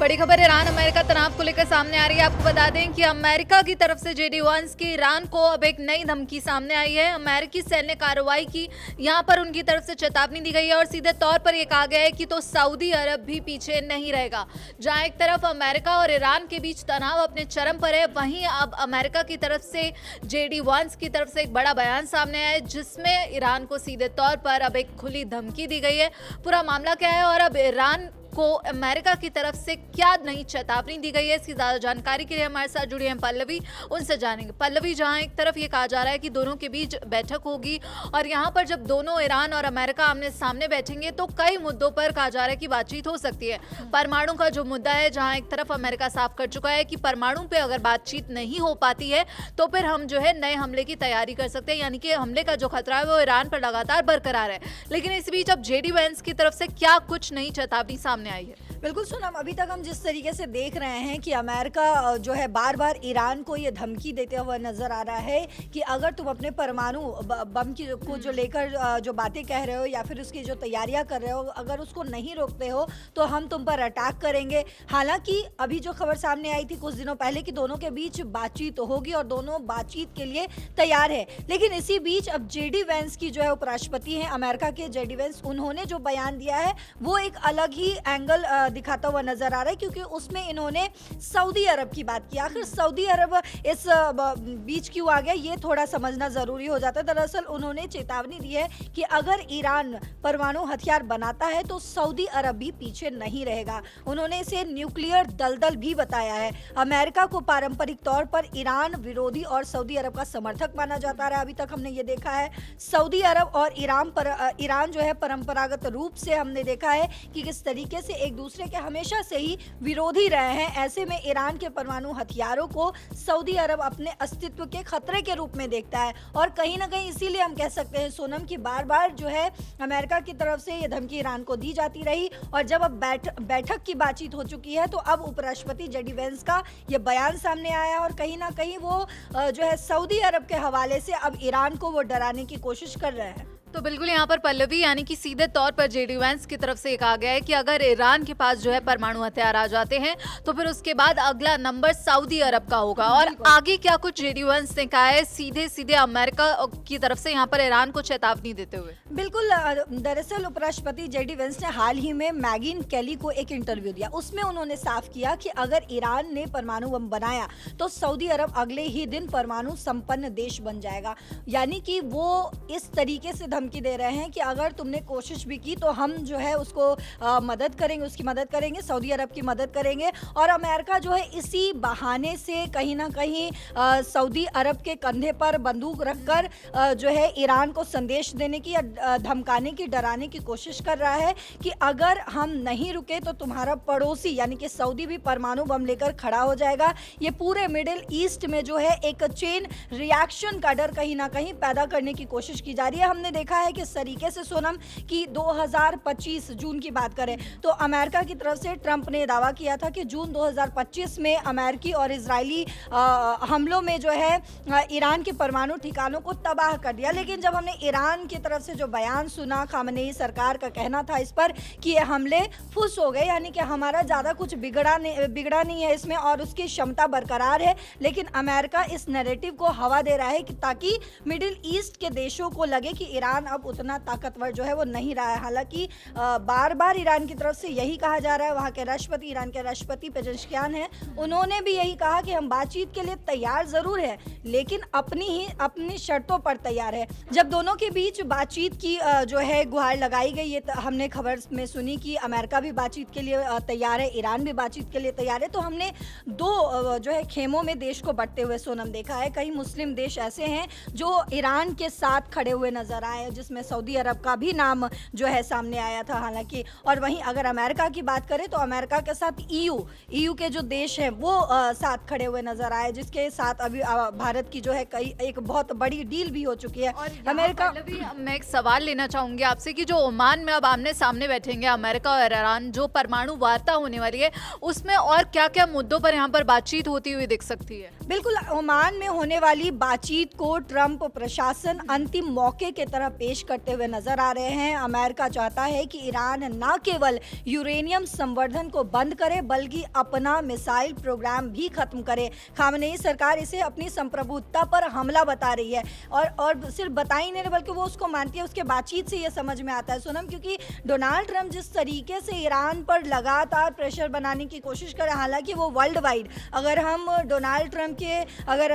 बड़ी खबर Iran America तनाव को लेकर सामने आ रही है। आपको बता दें कि अमेरिका की तरफ से JD Vance की ईरान को अब एक नई धमकी सामने आई है। अमेरिकी सैन्य कार्रवाई की यहां पर उनकी तरफ से चेतावनी दी गई है और सीधे तौर पर यह कहा गया है कि तो सऊदी अरब भी पीछे नहीं रहेगा। जहां एक तरफ अमेरिका और ईरान के बीच तनाव अपने चरम पर है, वहीं अब अमेरिका की तरफ से JD Vance की तरफ से एक बड़ा बयान सामने आया है, जिसमें ईरान को सीधे तौर पर अब एक खुली धमकी दी गई है। पूरा मामला क्या है और अब ईरान को अमेरिका की तरफ से क्या नई चेतावनी दी गई है, इसकी ज्यादा जानकारी के लिए हमारे साथ जुड़ी हैं पल्लवी। उनसे जानेंगे। पल्लवी, जहां एक तरफ ये कहा जा रहा है कि दोनों के बीच बैठक होगी और यहां पर जब दोनों ईरान और अमेरिका आमने सामने बैठेंगे तो कई मुद्दों पर कहा जा रहा है कि बातचीत हो सकती है। परमाणु का जो मुद्दा है, जहां एक तरफ अमेरिका साफ कर चुका है कि परमाणु पे अगर बातचीत नहीं हो पाती है तो फिर हम जो है नए हमले की तैयारी कर सकते हैं, यानी कि हमले का जो खतरा है वो ईरान पर लगातार बरकरार है। लेकिन इस बीच अब JD Vance की तरफ से क्या कुछ नई चेतावनी सामने आई है? बिल्कुल सोनम, अभी तक हम जिस तरीके से देख रहे हैं कि अमेरिका जो है बार बार ईरान को ये धमकी देते हुए नजर आ रहा है कि अगर तुम अपने परमाणु बम की को जो लेकर जो बातें कह रहे हो या फिर उसकी जो तैयारियां कर रहे हो, अगर उसको नहीं रोकते हो तो हम तुम पर अटैक करेंगे। हालांकि अभी जो खबर सामने आई थी कुछ दिनों पहले कि दोनों के बीच बातचीत होगी और दोनों बातचीत के लिए तैयार है, लेकिन इसी बीच अब JD Vance की जो है उपराष्ट्रपति हैं अमेरिका के JD Vance, उन्होंने जो बयान दिया है वो एक अलग ही एंगल दिखाता हुआ नजर आ रहा है, क्योंकि उसमें इन्होंने सऊदी अरब की बात की। आखिर सऊदी अरब इस बीच क्यों आ गया, ये थोड़ा समझना जरूरी हो जाता है। दरअसल उन्होंने चेतावनी दी है कि अगर ईरान परमाणु हथियार बनाता है तो सऊदी अरब भी पीछे नहीं रहेगा। उन्होंने इसे न्यूक्लियर दलदल भी बताया है। अमेरिका को पारंपरिक तौर पर ईरान विरोधी और सऊदी अरब का समर्थक माना जाता रहा। अभी तक हमने ये देखा है सऊदी अरब और ईरान जो है परंपरागत रूप से हमने देखा है कि किस तरीके से एक दूसरे के हमेशा से ही विरोधी रहे हैं। ऐसे में ईरान के परमाणु हथियारों को सऊदी अरब अपने अस्तित्व के खतरे के रूप में देखता है और कहीं ना कहीं इसीलिए हम कह सकते हैं सोनम की बार बार जो है अमेरिका की तरफ से ये धमकी ईरान को दी जाती रही और जब अब बैठक की बातचीत हो चुकी है तो अब उपराष्ट्रपति JD Vance का ये बयान सामने आया और कहीं ना कहीं वो जो है सऊदी अरब के हवाले से अब ईरान को वो डराने की कोशिश कर रहे हैं। तो बिल्कुल यहाँ पर पल्लवी, यानी कि सीधे तौर पर JD Vance की तरफ से कहा गया है कि अगर ईरान के पास जो है परमाणु हथियार आ जाते हैं तो फिर उसके बाद अगला नंबर सऊदी अरब का होगा। और आगे क्या कुछ JD Vance ने कहा है सीधे सीधे अमेरिका की तरफ से यहाँ पर ईरान को चेतावनी देते हुए? बिल्कुल, दरअसल उपराष्ट्रपति JD Vance ने हाल ही में मैगीन कैली को एक इंटरव्यू दिया। उसमें उन्होंने साफ किया कि अगर ईरान ने परमाणु बम बनाया तो सऊदी अरब अगले ही दिन परमाणु संपन्न देश बन जाएगा। यानी कि वो इस तरीके से धमकी दे रहे हैं कि अगर तुमने कोशिश भी की तो हम जो है उसको मदद करेंगे, उसकी मदद करेंगे, सऊदी अरब की मदद करेंगे। और अमेरिका जो है इसी बहाने से कहीं ना कहीं सऊदी अरब के कंधे पर बंदूक रखकर जो है ईरान को संदेश देने की या धमकाने की, डराने की कोशिश कर रहा है कि अगर हम नहीं रुके तो तुम्हारा पड़ोसी यानी कि सऊदी भी परमाणु बम लेकर खड़ा हो जाएगा। ये पूरे मिडिल ईस्ट में जो है एक चेन रिएक्शन का डर कहीं ना कहीं पैदा करने की कोशिश की जा रही है। हमने देखा है किस तरीके से सोनम कि 2025 जून की बात करें तो अमेरिका की तरफ से ट्रंप ने दावा किया था कि जून 2025 में अमेरिकी और इजरायली हमलों में जो है ईरान के परमाणु ठिकानों को तबाह कर दिया। लेकिन जब हमने ईरान की तरफ से जो बयान सुना, खामनेई सरकार का कहना था इस पर कि ये हमले फुस हो गए, यानी कि हमारा ज़्यादा कुछ बिगड़ा नहीं है इसमें और उसकी क्षमता बरकरार है। लेकिन अमेरिका इस नैरेटिव को हवा दे रहा है कि ताकि मिडिल ईस्ट के देशों को लगे कि ईरान अब उतना ताकतवर जो है वो नहीं रहा है। हालांकि बार बार ईरान की तरफ से यही कहा जा रहा है, वहाँ के राष्ट्रपति, ईरान के राष्ट्रपति पेजेश्कियान हैं, उन्होंने भी यही कहा कि हम बातचीत के लिए तैयार जरूर है लेकिन अपनी शर्तों पर तैयार है। जब दोनों के बीच बातचीत की जो है गुहार लगाई गई, ये हमने खबर में सुनी कि अमेरिका भी बातचीत के लिए तैयार है, ईरान भी बातचीत के लिए तैयार है, तो हमने दो जो है खेमों में देश को बंटते हुए सोनम देखा है। कई मुस्लिम देश ऐसे हैं जो ईरान के साथ खड़े हुए नजर आए, जिसमें सऊदी अरब का भी नाम जो है सामने आया था हालांकि। और वहीं अगर अमेरिका की बात करें तो अमेरिका के साथ EU के जो देश हैं वो साथ खड़े हुए नजर आए, जिसके साथ अभी भारत की जो है एक बहुत बड़ी डील भी हो चुकी है। और अमेरिका, मैं एक सवाल लेना चाहूंगी आपसे कि जो ओमान में अब आमने सामने बैठेंगे अमेरिका और ईरान, जो परमाणु वार्ता होने वाली है उसमें और क्या क्या मुद्दों पर यहाँ पर बातचीत होती हुई दिख सकती है? बिल्कुल, ओमान में होने वाली बातचीत को ट्रंप प्रशासन अंतिम मौके के तरह पेश करते हुए नजर आ रहे हैं। अमेरिका चाहता है कि ईरान न केवल यूरेनियम संवर्धन को बंद करे बल्कि अपना मिसाइल प्रोग्राम भी खत्म करे। खामनेई सरकार इसे अपनी संप्रभुता पर हमला बता रही है और सिर्फ बता ही नहीं बल्कि वो उसको मानती है। उसके बातचीत से ये समझ में आता है सोनम, क्योंकि डोनाल्ड ट्रंप जिस तरीके से ईरान पर लगातार प्रेशर बनाने की कोशिश कर रहे हैं, हालांकि वो वर्ल्ड वाइड, अगर हम डोनाल्ड ट्रंप के अगर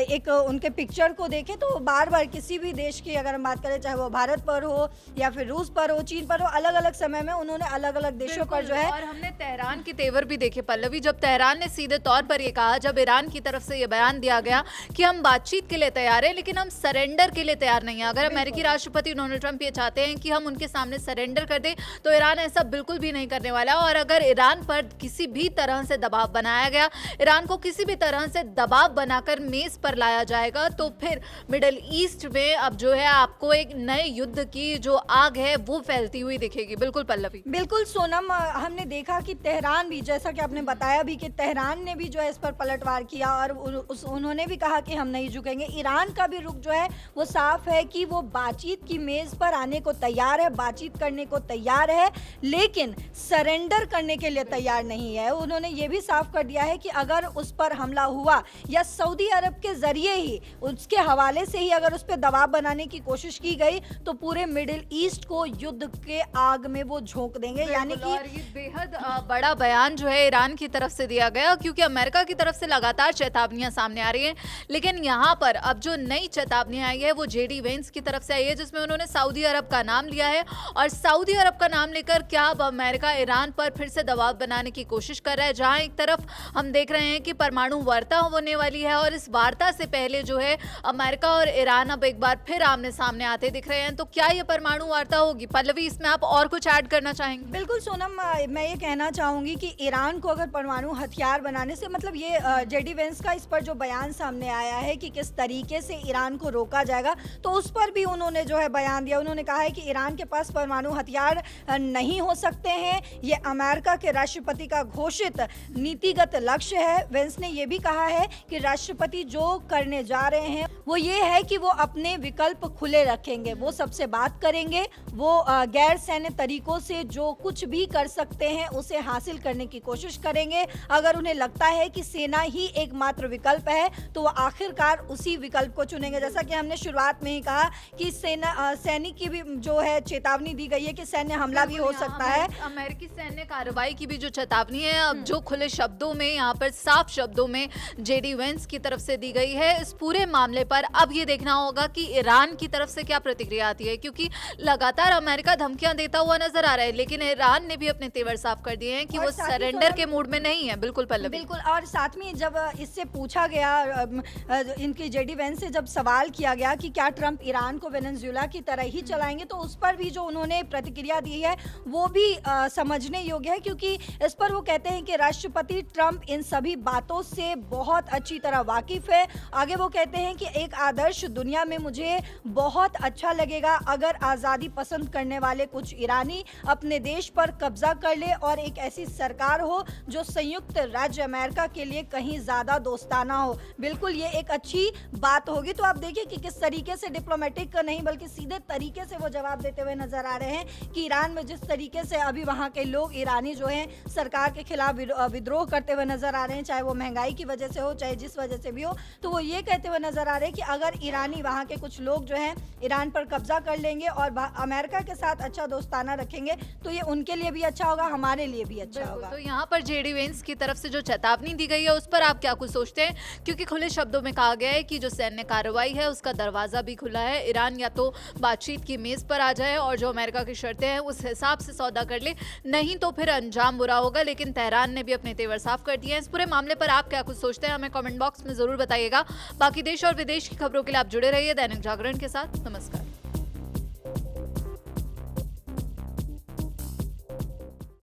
एक उनके पिक्चर को देखें तो बार बार किसी भी देश की अगर हम बात करें, चाहे वो भारत पर हो या फिर रूस पर हो, चीन पर हो, अलग अलग समय में उन्होंने अलग अलग देशों पर जो है। और हमने तेहरान के तेवर भी देखे पल्लवी, जब तेहरान ने सीधे तौर पर ये कहा, जब ईरान की तरफ से ये बयान दिया गया कि हम बातचीत के लिए तैयार हैं लेकिन हम सरेंडर के लिए तैयार नहीं है। अगर अमेरिकी राष्ट्रपति डोनाल्ड ट्रंप ये चाहते हैं कि हम उनके सामने सरेंडर कर दें तो ईरान ऐसा बिल्कुल भी नहीं करने वाला। और अगर ईरान पर किसी भी तरह से दबाव बनाया गया, ईरान को किसी भी तरह से दबाव बनाकर मेज पर लाया जाएगा, तो फिर मिडिल ईस्ट में अब जो है आपको एक नए युद्ध की जो आग है वो फैलती हुई दिखेगी। बिल्कुल पल्लवी। बिल्कुल सोनम, हमने देखा कि तेहरान भी, जैसा कि आपने बताया भी कि तेहरान ने भी जो है इस पर पलटवार किया और उन्होंने भी कहा कि हम नहीं झुकेंगे। ईरान का भी रुख जो है वो साफ है कि वो बातचीत की मेज पर आने को तैयार है, बातचीत करने को तैयार है, लेकिन सरेंडर करने के लिए तैयार नहीं है। उन्होंने ये भी साफ कर दिया है कि अगर उस पर हमला हुआ या सऊदी अरब के जरिए ही, उसके हवाले से ही अगर उस पर दबाव बनाने की कोशिश की गई तो पूरे मिडिल ईस्ट को युद्ध के आग में वो झोंक देंगे। यानी कि ये बेहद बड़ा बयान जो है ईरान की तरफ से दिया गया, क्योंकि अमेरिका की तरफ से लगातार चेतावनियां सामने आ रही हैं, लेकिन यहाँ पर अब जो नई चेतावनी आई है वो जेडी वेंस की तरफ से आई है, जिसमें उन्होंने सऊदी अरब का नाम लिया है। और सऊदी अरब का नाम लेकर क्या अब अमेरिका ईरान पर फिर से दबाव बनाने की कोशिश कर रहा है, जहां एक तरफ हम देख रहे हैं कि परमाणु वार्ता होने वाली है और इस वार्ता से पहले जो है अमेरिका और ईरान अब एक बार फिर आमने सामने आते दिख रहे हैं। तो क्या ये परमाणु वार्ता होगी? पल्लवी, इसमें आप और कुछ ऐड करना चाहेंगे? बिल्कुल सोनम, मैं ये कहना चाहूंगी कि ईरान को अगर परमाणु हथियार बनाने से, मतलब ये जेडी वेंस का इस पर जो बयान सामने आया है कि किस तरीके से ईरान को रोका जाएगा, तो उस पर भी उन्होंने जो है बयान दिया। उन्होंने कहा है कि ईरान के पास परमाणु हथियार नहीं हो सकते हैं, ये अमेरिका के राष्ट्रपति का घोषित नीतिगत लक्ष्य है। वेंस ने यह भी कहा है कि राष्ट्रपति जो करने जा रहे हैं वो ये है कि वो अपने विकल्प खुले रखेंगे, वो सबसे बात करेंगे, वो गैर सैन्य तरीकों से जो कुछ भी कर सकते हैं उसे हासिल करने की कोशिश करेंगे। अगर उन्हें लगता है कि सेना ही एकमात्र विकल्प है तो वो आखिरकार उसी विकल्प को चुनेंगे। जैसा कि हमने शुरुआत में ही कहा कि सैनिक की भी जो है चेतावनी दी गई है कि सैन्य हमला भी हो सकता है। अमेरिकी सैन्य कार्रवाई की भी जो चेतावनी है अब जो खुले शब्दों में, यहाँ पर साफ शब्दों में जेडी वेंस की तरफ से दी गई है। इस पूरे मामले पर अब ये देखना होगा कि ईरान की तरफ से क्या प्रतिक्रिया आती है, क्योंकि लगातार अमेरिका धमकियां देता हुआ नजर आ रहा है, लेकिन ईरान ने भी अपने तेवर साफ कर दिए हैं कि वो सरेंडर के मूड में नहीं है। बिल्कुल पल्लवी। बिल्कुल, और साथ में जब इससे पूछा गया, इनकी जेडी वेंस से जब सवाल किया गया कि क्या ट्रंप ईरान को वेनेजुएला की तरह ही चलाएंगे, तो उस पर भी जो उन्होंने प्रतिक्रिया दी है वो भी समझने योग्य है, क्योंकि इस पर वो कहते हैं कि राष्ट्रपति ट्रंप इन सभी बातों से बहुत अच्छी तरह वाकिफ है। आगे वो कहते हैं कि एक आदर्श दुनिया में मुझे बहुत अच्छा लगेगा अगर आज़ादी पसंद करने वाले कुछ ईरानी अपने देश पर कब्जा कर ले और एक ऐसी सरकार हो जो संयुक्त राज्य अमेरिका के लिए कहीं ज़्यादा दोस्ताना हो। बिल्कुल, ये एक अच्छी बात होगी। तो आप देखिए कि किस तरीके से डिप्लोमेटिक नहीं बल्कि सीधे तरीके से वो जवाब देते हुए नजर आ रहे हैं कि ईरान में जिस तरीके से अभी वहाँ के लोग ईरानी जो हैं सरकार के खिलाफ विद्रोह करते हुए नजर आ रहे हैं, चाहे वो महंगाई की वजह से हो चाहे जिस वजह से भी हो, तो वो ये कहते हुए नजर आ रहे हैं कि अगर ईरानी वहाँ के कुछ लोग जो हैं ईरान पर कब्जा कर लेंगे और अमेरिका के साथ अच्छा दोस्ताना रखेंगे तो ये उनके लिए भी अच्छा होगा, हमारे लिए भी अच्छा होगा। तो यहाँ पर जेडी वेंस की तरफ से जो चेतावनी दी गई है उस पर आप क्या कुछ सोचते हैं? क्योंकि खुले शब्दों में कहा गया है कि जो सैन्य कार्रवाई है उसका दरवाजा भी खुला है, ईरान या तो बातचीत की मेज पर आ जाए और जो अमेरिका की शर्तें हैं उस हिसाब से सौदा कर ले, नहीं तो फिर अंजाम बुरा होगा। लेकिन तेहरान ने भी अपने तेवर साफ कर दिए हैं। इस पूरे मामले पर आप क्या कुछ सोचते हैं? हमें कमेंट बॉक्स में जरूर बताइएगा। बाकी देश और विदेश की खबरों के लिए आप जुड़े रहिए दैनिक जागरण के साथ। नमस्कार।